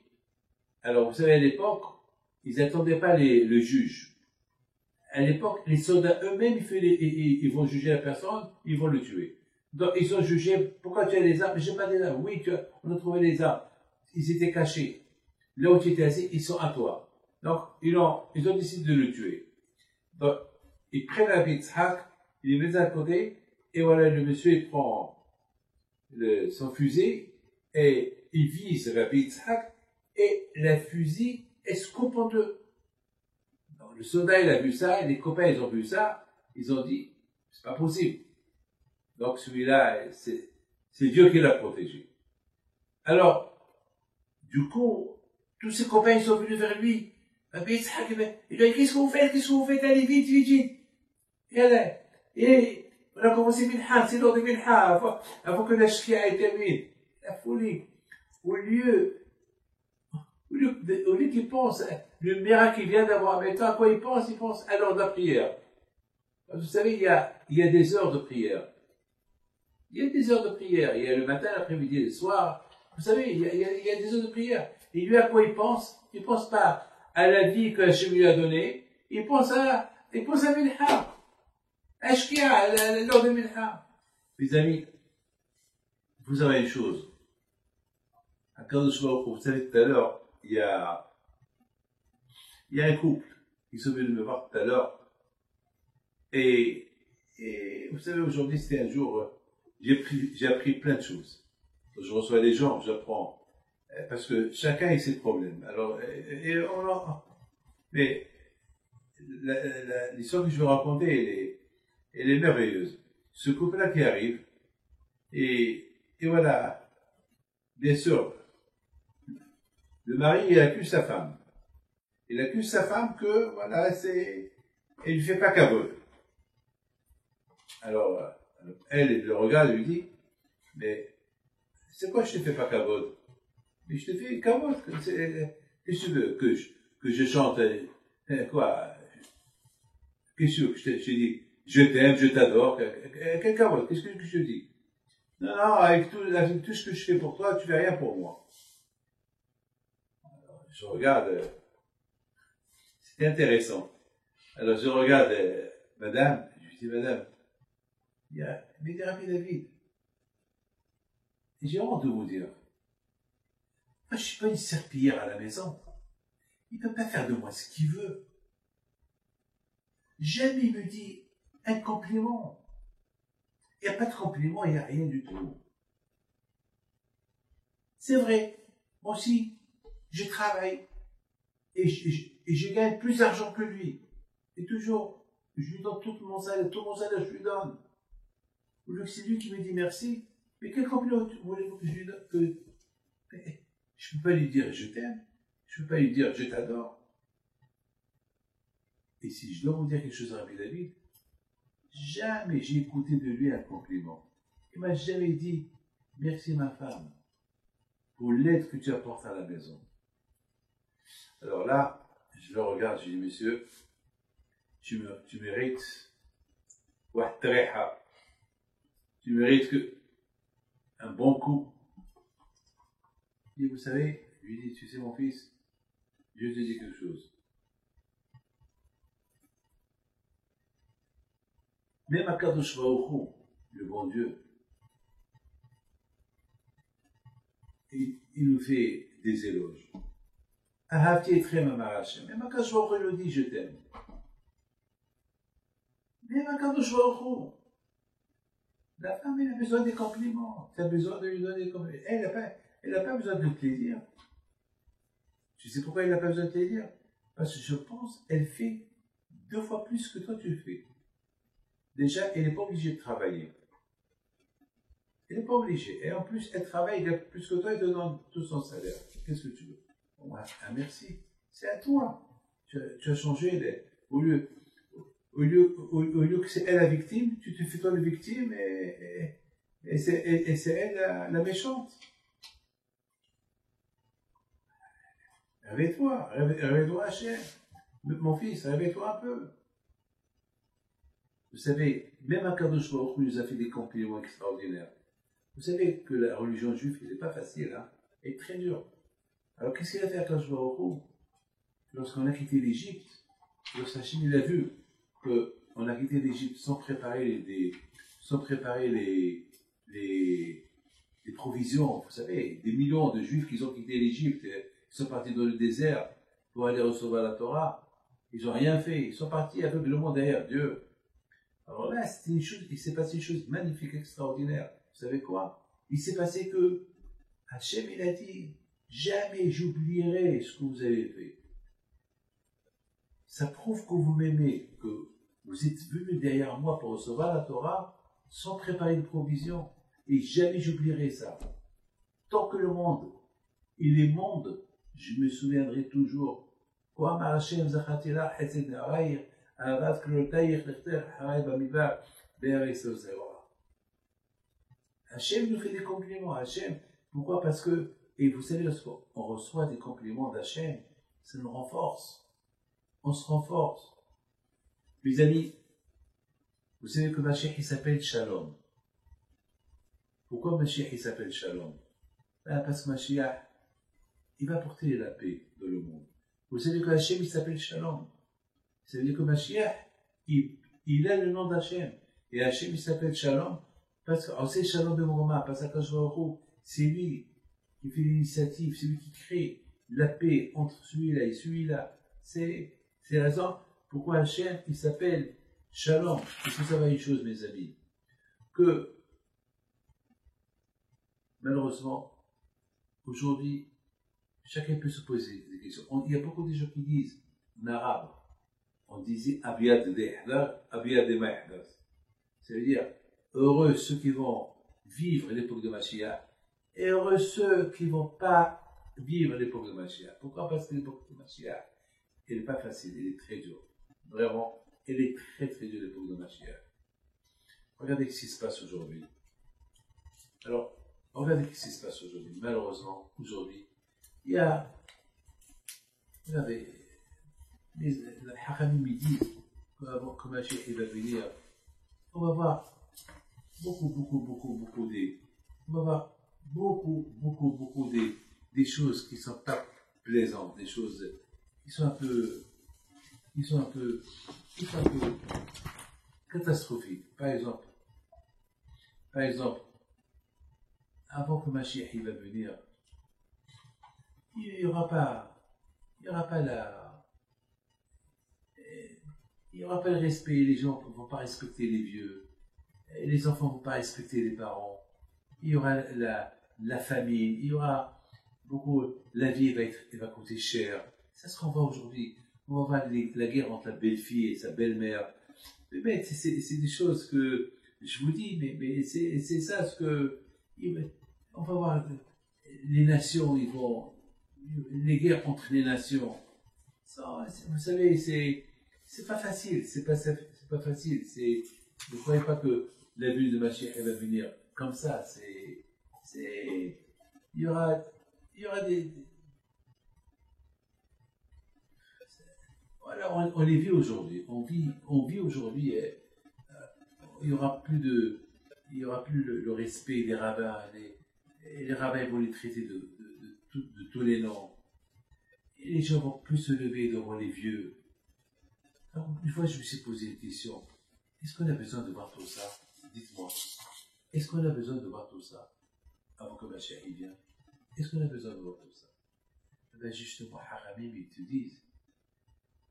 Alors, vous savez, à l'époque, ils n'attendaient pas le juge. À l'époque, les soldats eux-mêmes, ils vont juger la personne, ils vont le tuer. Donc, ils ont jugé, pourquoi tu as des armes? J'ai pas des armes. Oui, on a trouvé les armes. Ils étaient cachés. Là où tu étais assis, ils sont à toi. Donc, ils ont décidé de le tuer. Donc, ils prennent Rabbi Yitzhak, ils les mettent à côté, et voilà, le monsieur, il prend son fusil, et il vise Rabbi Yitzhak, et la fusil, elle se coupe en deux. Donc, le soldat, il a vu ça, et les copains, ils ont vu ça, ils ont dit, c'est pas possible. Donc, celui-là, c'est Dieu qui l'a protégé. Alors, du coup, tous ses copains, ils sont venus vers lui. Rabbi Yitzhak, il lui a dit, qu'est-ce que vous faites? Qu'est-ce que vous faites? Allez, vite, vite, vite. Et on a commencé Minha, c'est l'heure de Minha, avant que la Shkia ait terminé. La folie. Au lieu qu'il pense, le miracle qu'il vient d'avoir, mais à quoi il pense à l'heure de la prière. Vous savez, il y a des heures de prière. Il y a des heures de prière. Il y a le matin, l'après-midi, le soir. Vous savez, il y a des heures de prière. Et lui, à quoi il pense? Il pense pas à la vie que Hachem lui a donnée. Il pense à Minha. Ashkia, l'heure de Minha. Les amis, vous avez une chose. À Kadosh Baruch Hu, vous savez, tout à l'heure, il y a un couple qui sont venus me voir tout à l'heure. Et vous savez, aujourd'hui, c'était un jour, j'ai appris plein de choses. Je reçois les gens, j'apprends. Parce que chacun a ses problèmes. Alors, mais l'histoire que je vais raconter, elle est merveilleuse. Ce couple-là qui arrive, et voilà, bien sûr, le mari, il accuse sa femme. Il accuse sa femme que, voilà, elle ne fait pas kavod. Alors, elle le regarde et lui dit, mais c'est quoi je te fais pas kavod? Mais je te fais kavod. Qu'est-ce que tu veux que je chante? Quoi? Qu'est-ce que je te dis? Je t'aime, je t'adore. Quel kavod? Qu'est-ce que je te dis? Non, avec tout ce que je fais pour toi, tu fais rien pour moi. Alors, je regarde, c'était intéressant. Alors je regarde madame, je lui dis, madame, il y a Rabbi David. Et j'ai honte de vous dire, moi je ne suis pas une serpillière à la maison. Il ne peut pas faire de moi ce qu'il veut. Jamais il me dit un compliment. Il n'y a pas de compliment, il n'y a rien du tout. C'est vrai, moi aussi, je travaille et je gagne plus d'argent que lui. Et toujours, je lui donne tout mon salaire, je lui donne. Au lieu que c'est lui qui me dit merci, mais quel compliment voulez-vous que je lui donne? Je ne peux pas lui dire je t'aime, je ne peux pas lui dire je t'adore. Et si je dois vous dire quelque chose à Rabbi David, jamais j'ai écouté de lui un compliment. Il m'a jamais dit merci ma femme pour l'aide que tu apportes à la maison. Alors là, je le regarde, je dis monsieur, tu mérites tu mérites un bon coup. Et vous savez, je lui dis, tu sais mon fils, je te dis quelque chose. Même à Kadosh Baruch Hu, le bon Dieu, il nous fait des éloges. Ahavti etrem amar Hashem. Même à Kadosh Baruch Hu, il nous dit, je t'aime. Même à Kadosh Baruch Hu, la femme, elle a besoin des compliments. Tu as besoin de lui donner des compliments. Elle n'a pas besoin de te les dire. Tu sais pourquoi elle n'a pas besoin de te les dire? Parce que je pense qu'elle fait 2 fois plus que toi tu le fais. Déjà, elle n'est pas obligée de travailler. Elle n'est pas obligée. Et en plus, elle travaille plus que toi et te donne tout son salaire. Qu'est-ce que tu veux? Bon, un merci. c'est à toi. Tu as changé, au lieu que c'est elle la victime, tu te fais toi la victime et c'est elle la méchante. Réveille-toi, réveille-toi, Hachem. Mon fils, réveille-toi un peu. Vous savez, même Akadosh Baruch Hu nous a fait des compliments extraordinaires. Vous savez que la religion juive, elle n'est pas facile, hein, elle est très dure. Alors qu'est-ce qu'il a fait Akadosh Baruch Hu? Lorsqu'on a quitté l'Égypte, lorsqu'Hachem il a vu qu'on a quitté l'Égypte sans préparer les provisions, vous savez, des millions de Juifs qui ont quitté l'Égypte, qui sont partis dans le désert pour aller recevoir la Torah, ils n'ont rien fait, ils sont partis aveuglément derrière Dieu. Alors là, il s'est passé une chose magnifique, extraordinaire. Vous savez quoi? Il s'est passé que Hachem il a dit, jamais j'oublierai ce que vous avez fait. Ça prouve que vous m'aimez, que vous êtes venus derrière moi pour recevoir la Torah sans préparer une provision. Et jamais j'oublierai ça. Tant que le monde, il est monde, je me souviendrai toujours. Hachem nous fait des compliments, Hachem. Pourquoi? Parce que, et vous savez, lorsqu'on reçoit des compliments d'Hachem, ça nous renforce. On se renforce. Mes amis, vous savez que Mashiach il s'appelle Shalom. Pourquoi Mashiach il s'appelle Shalom? Parce que Mashiach, il va porter la paix dans le monde. Vous savez que Hachem il s'appelle Shalom. Ça veut dire que Mashiach, il a le nom d'Hachem. Et Hachem il s'appelle Shalom parce qu'on sait Shalom de Morma, parce que c'est lui qui fait l'initiative, c'est lui qui crée la paix entre celui-là et celui-là. C'est la raison pourquoi Hachem il s'appelle Shalom. Il faut savoir une chose, mes amis, que malheureusement, aujourd'hui, chacun peut se poser des questions. Il y a beaucoup de gens qui disent, en arabe, on disait Abiyad de Ihdar, Abiyad de Ma'ihdar. Ça veut dire, heureux ceux qui vont vivre l'époque de Mashiach, et heureux ceux qui ne vont pas vivre l'époque de Mashiach. Pourquoi? Parce que l'époque de Mashiach, elle n'est pas facile, elle est très dure. Vraiment, elle est très très dure l'époque de Mashiach. Regardez ce qui se passe aujourd'hui. Alors, regardez ce qui se passe aujourd'hui. Malheureusement, aujourd'hui, il y a, regardez, les Hachamim disent que Mashiach va venir, on va voir beaucoup des choses qui sont pas plaisantes, des choses qui sont un peu catastrophiques. Par exemple, avant que Mashiach va venir, il n'y aura pas le respect, les gens ne vont pas respecter les vieux, les enfants ne vont pas respecter les parents, il y aura la famine, il y aura beaucoup, la vie va coûter cher. C'est ce qu'on voit aujourd'hui. On va voir la guerre entre la belle-fille et sa belle-mère. Mais c'est des choses que je vous dis, mais c'est ça ce que. On va voir les nations, les guerres entre les nations. Ça, vous savez, c'est pas facile, c'est pas facile. Ne croyez pas que la venue de Mashiach va venir comme ça. Il y aura des. Voilà, on les vit aujourd'hui. On vit aujourd'hui. Il n'y aura plus le respect des rabbins. Les rabbins vont les traiter de tous les noms. Et les gens vont plus se lever devant les vieux. Alors, une fois, je me suis posé une question. Est-ce qu'on a besoin de voir tout ça? Dites-moi. Est-ce qu'on a besoin de voir tout ça avant que Mashiach vienne? Est-ce qu'on a besoin de voir tout ça? Ben justement, Haramim, ils te disent,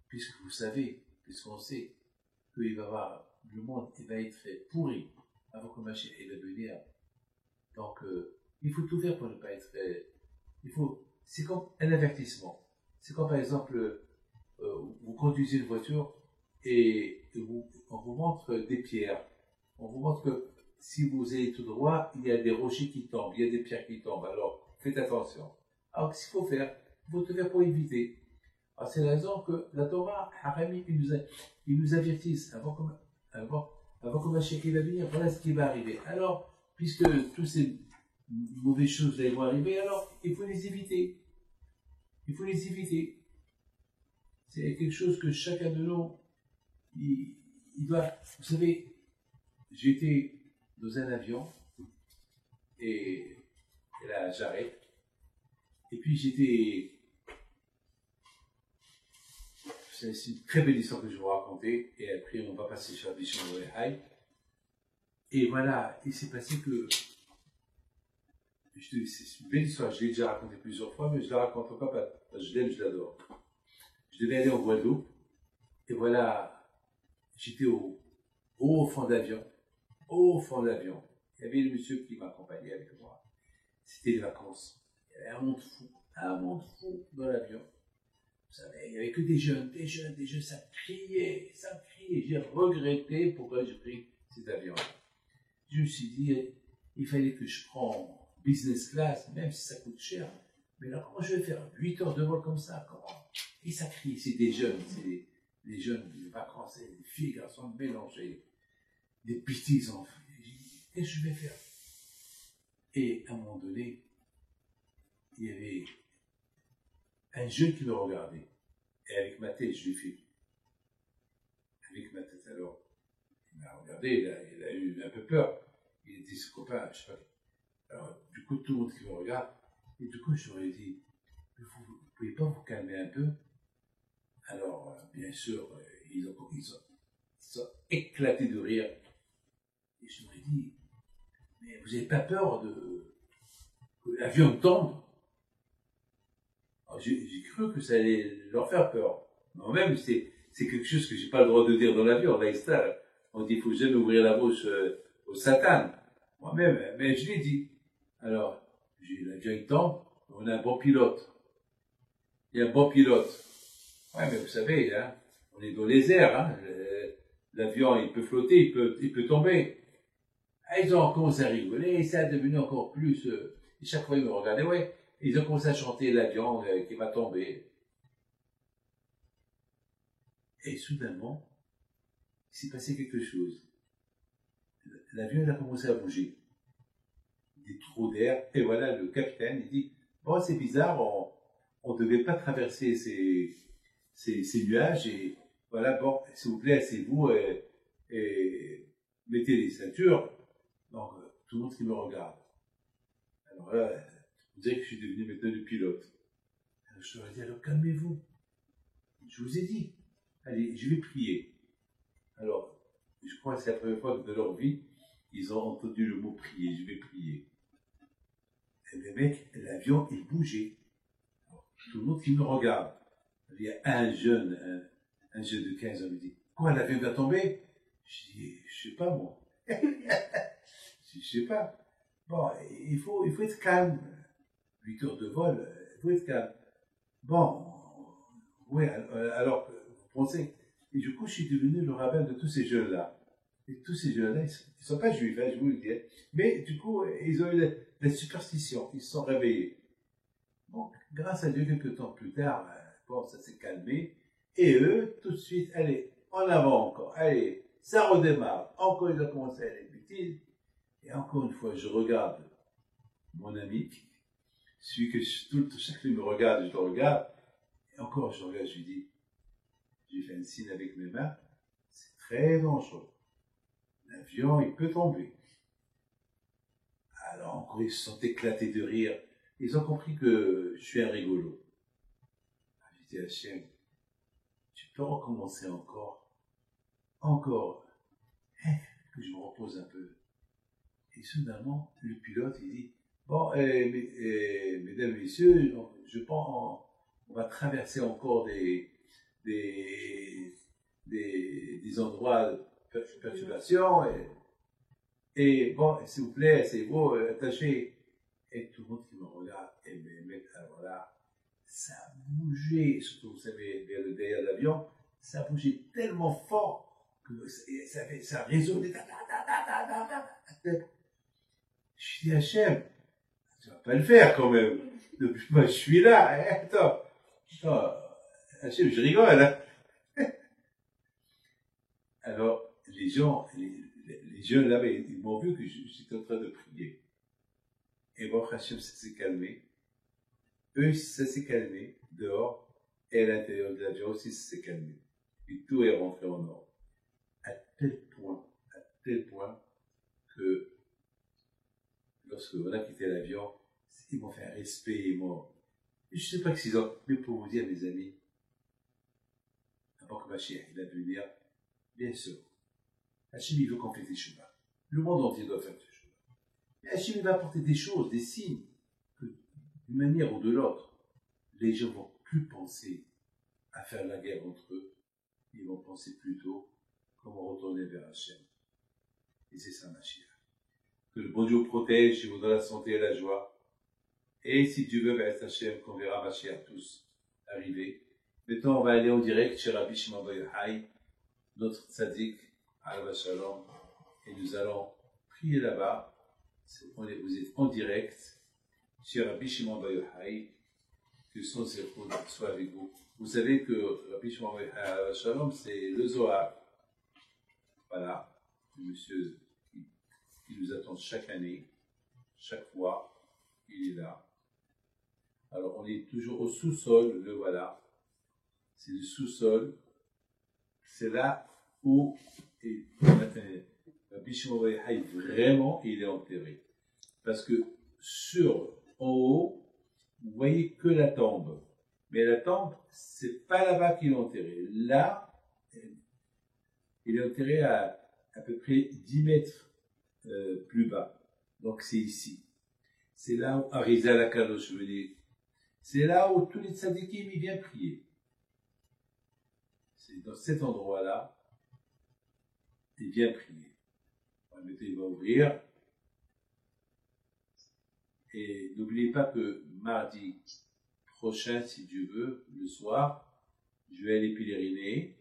puisque vous savez, puisqu'on sait qu'il va avoir, le monde il va être pourri avant que Mashiach va venir. Donc, il faut tout faire pour ne pas être. C'est comme un avertissement. C'est comme par exemple, vous conduisez une voiture et on vous montre des pierres. On vous montre que si vous allez tout droit, il y a des rochers qui tombent, il y a des pierres qui tombent. Alors, faites attention. Alors, qu'est-ce qu'il faut faire? Il faut tout faire pour éviter. Alors c'est la raison que la Torah, Harami, ils nous avertissent avant que Mashiach va venir, voilà ce qui va arriver. Alors, puisque toutes ces mauvaises choses vont arriver, alors il faut les éviter. Il faut les éviter. C'est quelque chose que chacun de nous, il doit. Vous savez, j'étais dans un avion et là j'arrête. Et puis c'est une très belle histoire que je vais vous raconter. Et après on va passer sur la vision de High. Et voilà, il s'est passé que c'est une belle histoire. Je l'ai déjà racontée plusieurs fois, mais je la raconte encore parce que je l'aime, je l'adore. Je devais aller en Guadeloupe. Et voilà, j'étais au fond d'avion. Au fond de l'avion. Il y avait le monsieur qui m'accompagnait avec moi. C'était les vacances. Il y avait un monde fou dans l'avion. Vous savez, il n'y avait que des jeunes, ça criait. J'ai regretté pourquoi j'ai pris cet avion-là. Je me suis dit, il fallait que je prenne business class, même si ça coûte cher. Mais là, comment je vais faire 8 heures de vol comme ça? Comment? Et ça crie, c'est des jeunes, c'est des jeunes, des vacances, des filles, garçons mélangés, des petits enfants. Qu'est-ce que je vais faire? Et à un moment donné, il y avait un jeune qui me regardait. Et avec ma tête, je lui ai fait. Avec ma tête, alors, il m'a regardé, il a eu un peu peur. Il était son copain, je sais pas. Alors, du coup, tout le monde qui me regarde. Et du coup, je leur ai dit, vous ne pouvez pas vous calmer un peu? Alors, bien sûr, ils ont éclaté de rire. Et je leur ai dit, mais vous n'avez pas peur que l'avion tombe? J'ai cru que ça allait leur faire peur. Moi-même, c'est quelque chose que j'ai pas le droit de dire dans l'avion. Là, on dit, il faut jamais ouvrir la bouche au Satan. Moi-même, mais je l'ai dit. Alors, l'avion il tombe, on a un bon pilote. Il y a un bon pilote. Ouais, mais vous savez, hein, on est dans les airs, hein. L'avion, il peut flotter, il peut tomber. Ah, ils ont commencé à rigoler, et ça a devenu encore plus, et chaque fois ils me regardaient, ouais, ils ont commencé à chanter l'avion qui va tomber. Et soudainement, il s'est passé quelque chose. L'avion, il a commencé à bouger. Des trous d'air, et voilà, le capitaine, il dit, bon, c'est bizarre, on devait pas traverser ces nuages, et voilà, bon, s'il vous plaît, asseyez-vous, et mettez les ceintures. Donc, tout le monde qui me regarde. Alors là, vous dirait que je suis devenu maintenant le pilote. Alors, je leur ai dit, alors calmez-vous. Je vous ai dit, allez, je vais prier. Alors, je crois que c'est la première fois de leur vie, ils ont entendu le mot prier, je vais prier. Et les mecs, l'avion, il bougeait. Alors, tout le monde qui me regarde. Il y a un jeune de 15 ans, il me dit, quoi, l'avion va tomber? Je dis, je sais pas moi. Je sais pas. Bon, il faut être calme. 8 heures de vol, il faut être calme. Bon, oui, alors, vous pensez. Et du coup, je suis devenu le rabbin de tous ces jeunes-là. Et tous ces jeunes-là, ils ne sont pas juifs, hein, je vous le dis. Mais du coup, ils ont eu la superstition, ils se sont réveillés. Bon, grâce à Dieu, quelques temps plus tard, bon, ça s'est calmé. Et eux, tout de suite, allez, en avant encore, allez, ça redémarre. Encore, ils ont commencé à aller bêtises. Et encore une fois, je regarde mon ami, celui que chaque fois me regarde, je le regarde. Et encore, je regarde, je lui dis, j'ai fait un signe avec mes mains, c'est très dangereux. L'avion, il peut tomber. Alors encore, ils se sont éclatés de rire. Ils ont compris que je suis un rigolo. J'ai dit à Hachem, tu peux recommencer encore, que je me repose un peu. Et soudainement, le pilote, il dit, bon, mesdames et messieurs, je pense, on va traverser encore des endroits de perturbation, et bon, s'il vous plaît, c'est vous, attachez. Et tout le monde qui me regarde, et me met, alors là, ça bougeait, surtout, vous savez, derrière l'avion, ça bougeait tellement fort que ça résonnait. Je dis, Hachem, tu vas pas le faire quand même. Depuis moi, je suis là. Attends. Hachem, je rigole, hein. Alors, les gens, les jeunes là-bas, ils m'ont vu que j'étais en train de prier. Et bon, Hachem, ça s'est calmé. Eux, ça s'est calmé dehors. Et à l'intérieur de l'avion aussi, ça s'est calmé. Et tout est rentré en ordre. À tel point que lorsque on a quitté l'avion, ils m'ont fait un respect, je ne sais pas qu'ils ont, mais pour vous dire, mes amis, avant que Mashiach il va venir, bien sûr, Hachem il veut qu'on fasse des chemins. Le monde entier doit faire des chemins. Mais Hachem il va apporter des choses, des signes, que d'une manière ou de l'autre, les gens vont plus penser à faire la guerre entre eux, ils vont penser plutôt comment retourner vers Hachem. Et c'est ça Mashiach. Que le bon Dieu protège, il vous donne la santé et la joie. Et si Dieu veut, ben, Hachem, qu'on verra Mashiach tous arriver. Maintenant, on va aller en direct chez Rabbi Shimon Bar Yochai, notre tzaddik, Alav Shalom, et nous allons prier là-bas. Vous êtes en direct chez Rabbi Shimon Bar Yochai, que son zéroud soit avec vous. Vous savez que Rabbi Shimon Bar Yochai, Alav Shalom, c'est le Zohar. Voilà, le monsieur qui nous attend chaque année, chaque fois, il est là. Alors, on est toujours au sous-sol, le voilà. C'est le sous-sol. C'est là où Rabbi Shimon Bar Yochai, vraiment, il est enterré. Parce que en haut, vous voyez que la tombe. Mais la tombe, c'est pas là-bas qu'il est enterré. Là, il est enterré à peu près 10 mètres plus bas. Donc, c'est ici. C'est là où Arizal Akadosh venait. C'est là où tous les tzadikim y viennent prier. C'est dans cet endroit-là, il vient prier. Il va ouvrir. Et n'oubliez pas que mardi prochain, si Dieu veut, le soir, je vais aller pèleriner.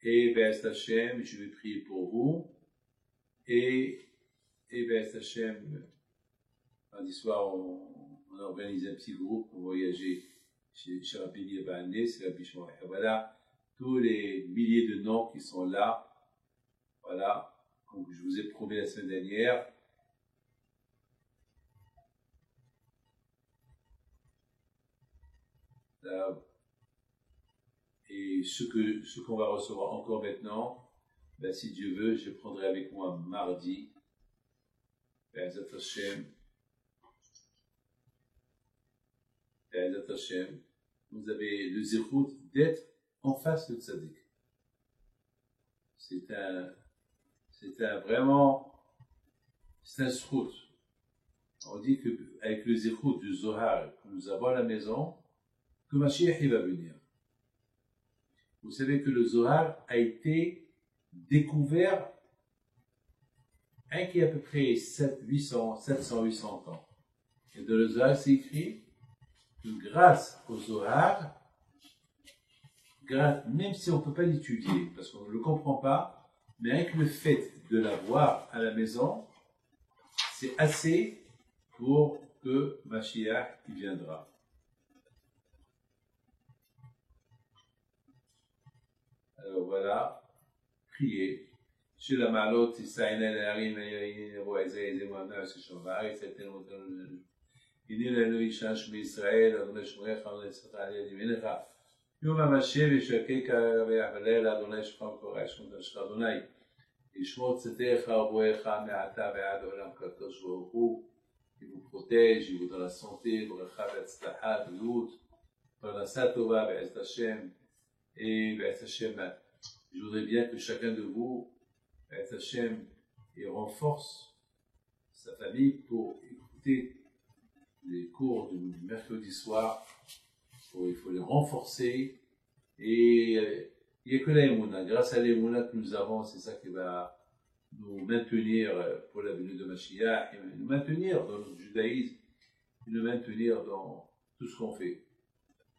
Et Be'ez Hashem, je vais prier pour vous. Et Be'ez Hashem, mardi soir, on a organisé un petit groupe pour voyager chez Rabbi Yebané, c'est Rabbi Shimon. Voilà tous les milliers de noms qui sont là. Voilà, comme je vous ai promis la semaine dernière. Là. Et ce qu'on va recevoir encore maintenant, ben, si Dieu veut, je prendrai avec moi mardi. Be'ezat Hashem. Be'ezat Hashem. Vous avez le zérout d'être en face de tzaddik. C'est un zérout. On dit qu'avec le zérout du Zohar que nous avons à la maison, que Mashiach il va venir. Vous savez que le Zohar a été découvert qui a à peu près 700, 800 ans. Et dans le Zohar, c'est écrit que grâce au Zohar, même si on ne peut pas l'étudier, parce qu'on ne le comprend pas, mais avec le fait de l'avoir à la maison, c'est assez pour que Mashiach y viendra. Alors voilà, priez. Chez la malote, il s'aïne l'arim, il voit les moines, c'est chauvari, c'était longtemps. Il dit la nuit change d'Israël, on est chouette, on est satanique, il vient là. Yom HaMashiach, Shakek, Avelel, Adonai, Shcham, Koresh, Mondash, Adonai. ישמור צאתך ובואך מעתה ועד עולם הקדוש ברוך הוא, il vous protège, il vous donne la santé, ברכה והצלחה, בריאות, פרנסה טובה, בעזרת השם, et בעזרת השם, je voudrais bien que chacun de vous, בעזרת השם, il renforce sa famille pour écouter les cours du mercredi soir, il faut les renforcer, et il n'y a que la Emouna. Grâce à l'Emouna que nous avons, c'est ça qui va nous maintenir pour la venue de Mashiach, et nous maintenir dans notre judaïsme, et nous maintenir dans tout ce qu'on fait.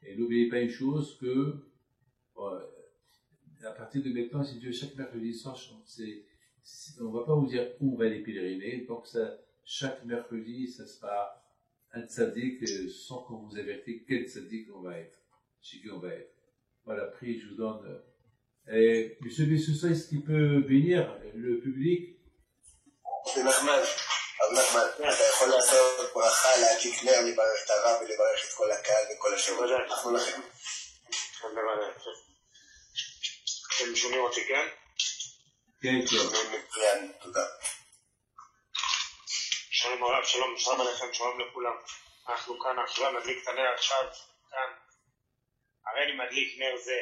Et n'oubliez pas une chose, que à partir de maintenant, si Dieu, chaque mercredi soir, on ne va pas vous dire où on va aller pèleriner, donc chaque mercredi, ça sera un tzaddik sans qu'on vous avertisse quel tzaddik on va être, chez qui on va être. Voilà, prie, je vous donne. Et Monsieur Bessousson, est-ce qu'il peut bénir le public? הרב נחמן, אתה יכול לעשות ברכה, להדליק נר, לברך את הרב ולברך את כל הקהל וכל השבוע. אנחנו לכם. אתם שומעים אותי, כן? כן, כן. מצוין, תודה. שלום הרב, שלום עליכם, שלום לכולם. אנחנו כאן עכשיו מדליק את הנר עכשיו, כאן. הרי אני מדליק נר זה,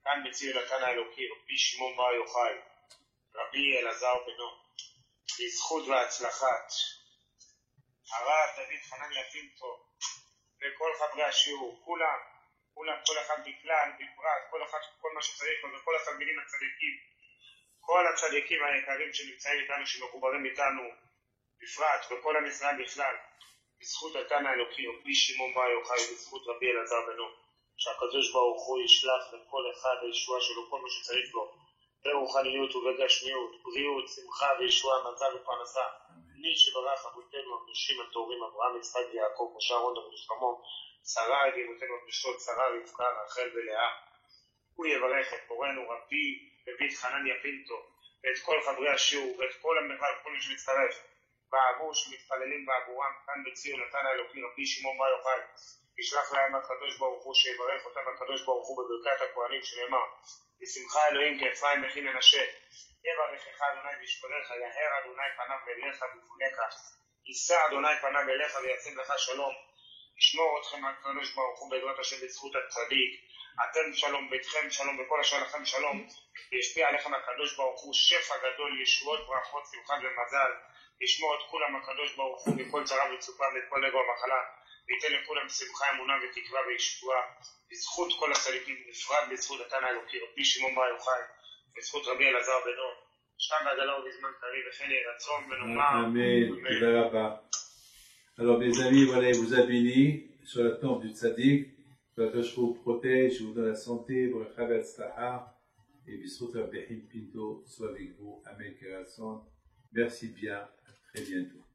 כאן בציון התנא האלוקי, רבי שמעון בר יוחאי, רבי אלעזר בנו. בזכות והצלחת הרב דוד חנניה פינטו וכל חברי השיעור, כולם, כל אחד בכלל, בפרט, כל אחד, כל מה שצריך, וכל התלמידים הצדיקים, כל הצדיקים היקרים שנמצאים איתנו, שמחוברים איתנו בפרט, וכל עם ישראל בכלל, בזכות התנא האלוקי, רבי שמעון בר יוחאי, בזכות רבי אלעזר בנו, שהקדוש ברוך הוא ישלח לכל אחד הישועה שלו, כל מה שצריך לו, ברוחניות ובגשמיות, בריאות, שמחה וישועה, מזל ופרנסה. מי שברך אבותינו הקדושים הטהורים, אברהם, יצחק ויעקב, משה, אהרון, דוד ושלמה, שרה אמותינו הקדושות, שרה, רבקה, רחל ולאה. הוא יברך את מורנו רבי דוד חנניה פינטו, ואת כל חברי השיעור, ואת כל המחל, כל מי שמצטרף, בעבור שמתפללים בעבורם, כאן בציון התנא האלוקי, רבי שמעון בר יוחאי. ישלח להם הקדוש ברוך הוא, שיברך אותם הקדוש ברוך הוא בברכת הכהנים, שנאמר בשמחה אלוהים כאפרים וכי מנשה. יברכך אדוני וישמרך, יאר אדוני פניו אליך ויחונך, יישא אדוני פניו אליך וישם לך שלום. ישמור אתכם הקדוש ברוך הוא בעזרת השם בזכות הצדיק. אתם שלום, ביתכם שלום, וכל אשר לכם שלום. ישפיע עליכם הקדוש ברוך הוא שפע גדול, ישועות, ברכות, שמחה ומזל. ישמור את כולם הקדוש ברוך הוא מכל צרה וצוקה וכל נגע ומחלה. וייתן לכולם שמחה, אמונה ותקווה וישועה, בזכות כל הצדיקים, בפרט בזכות התנא האלוקי, רבי שמעון בר יוחאי, בזכות רבי אלעזר בנו, שם והגלה ובזמן קריב, וכן יהי רצון ונאמר. Amen. Tודה רבה. Alors mes amis, voilà, il vous a béni sur la tombe du tzaddik. Que je vous protège, je vous donne la santé, bracha v'atzlaha, et Bisrut Rabbi Pinto soit avec vous. Amen. Merci bien. À très bientôt.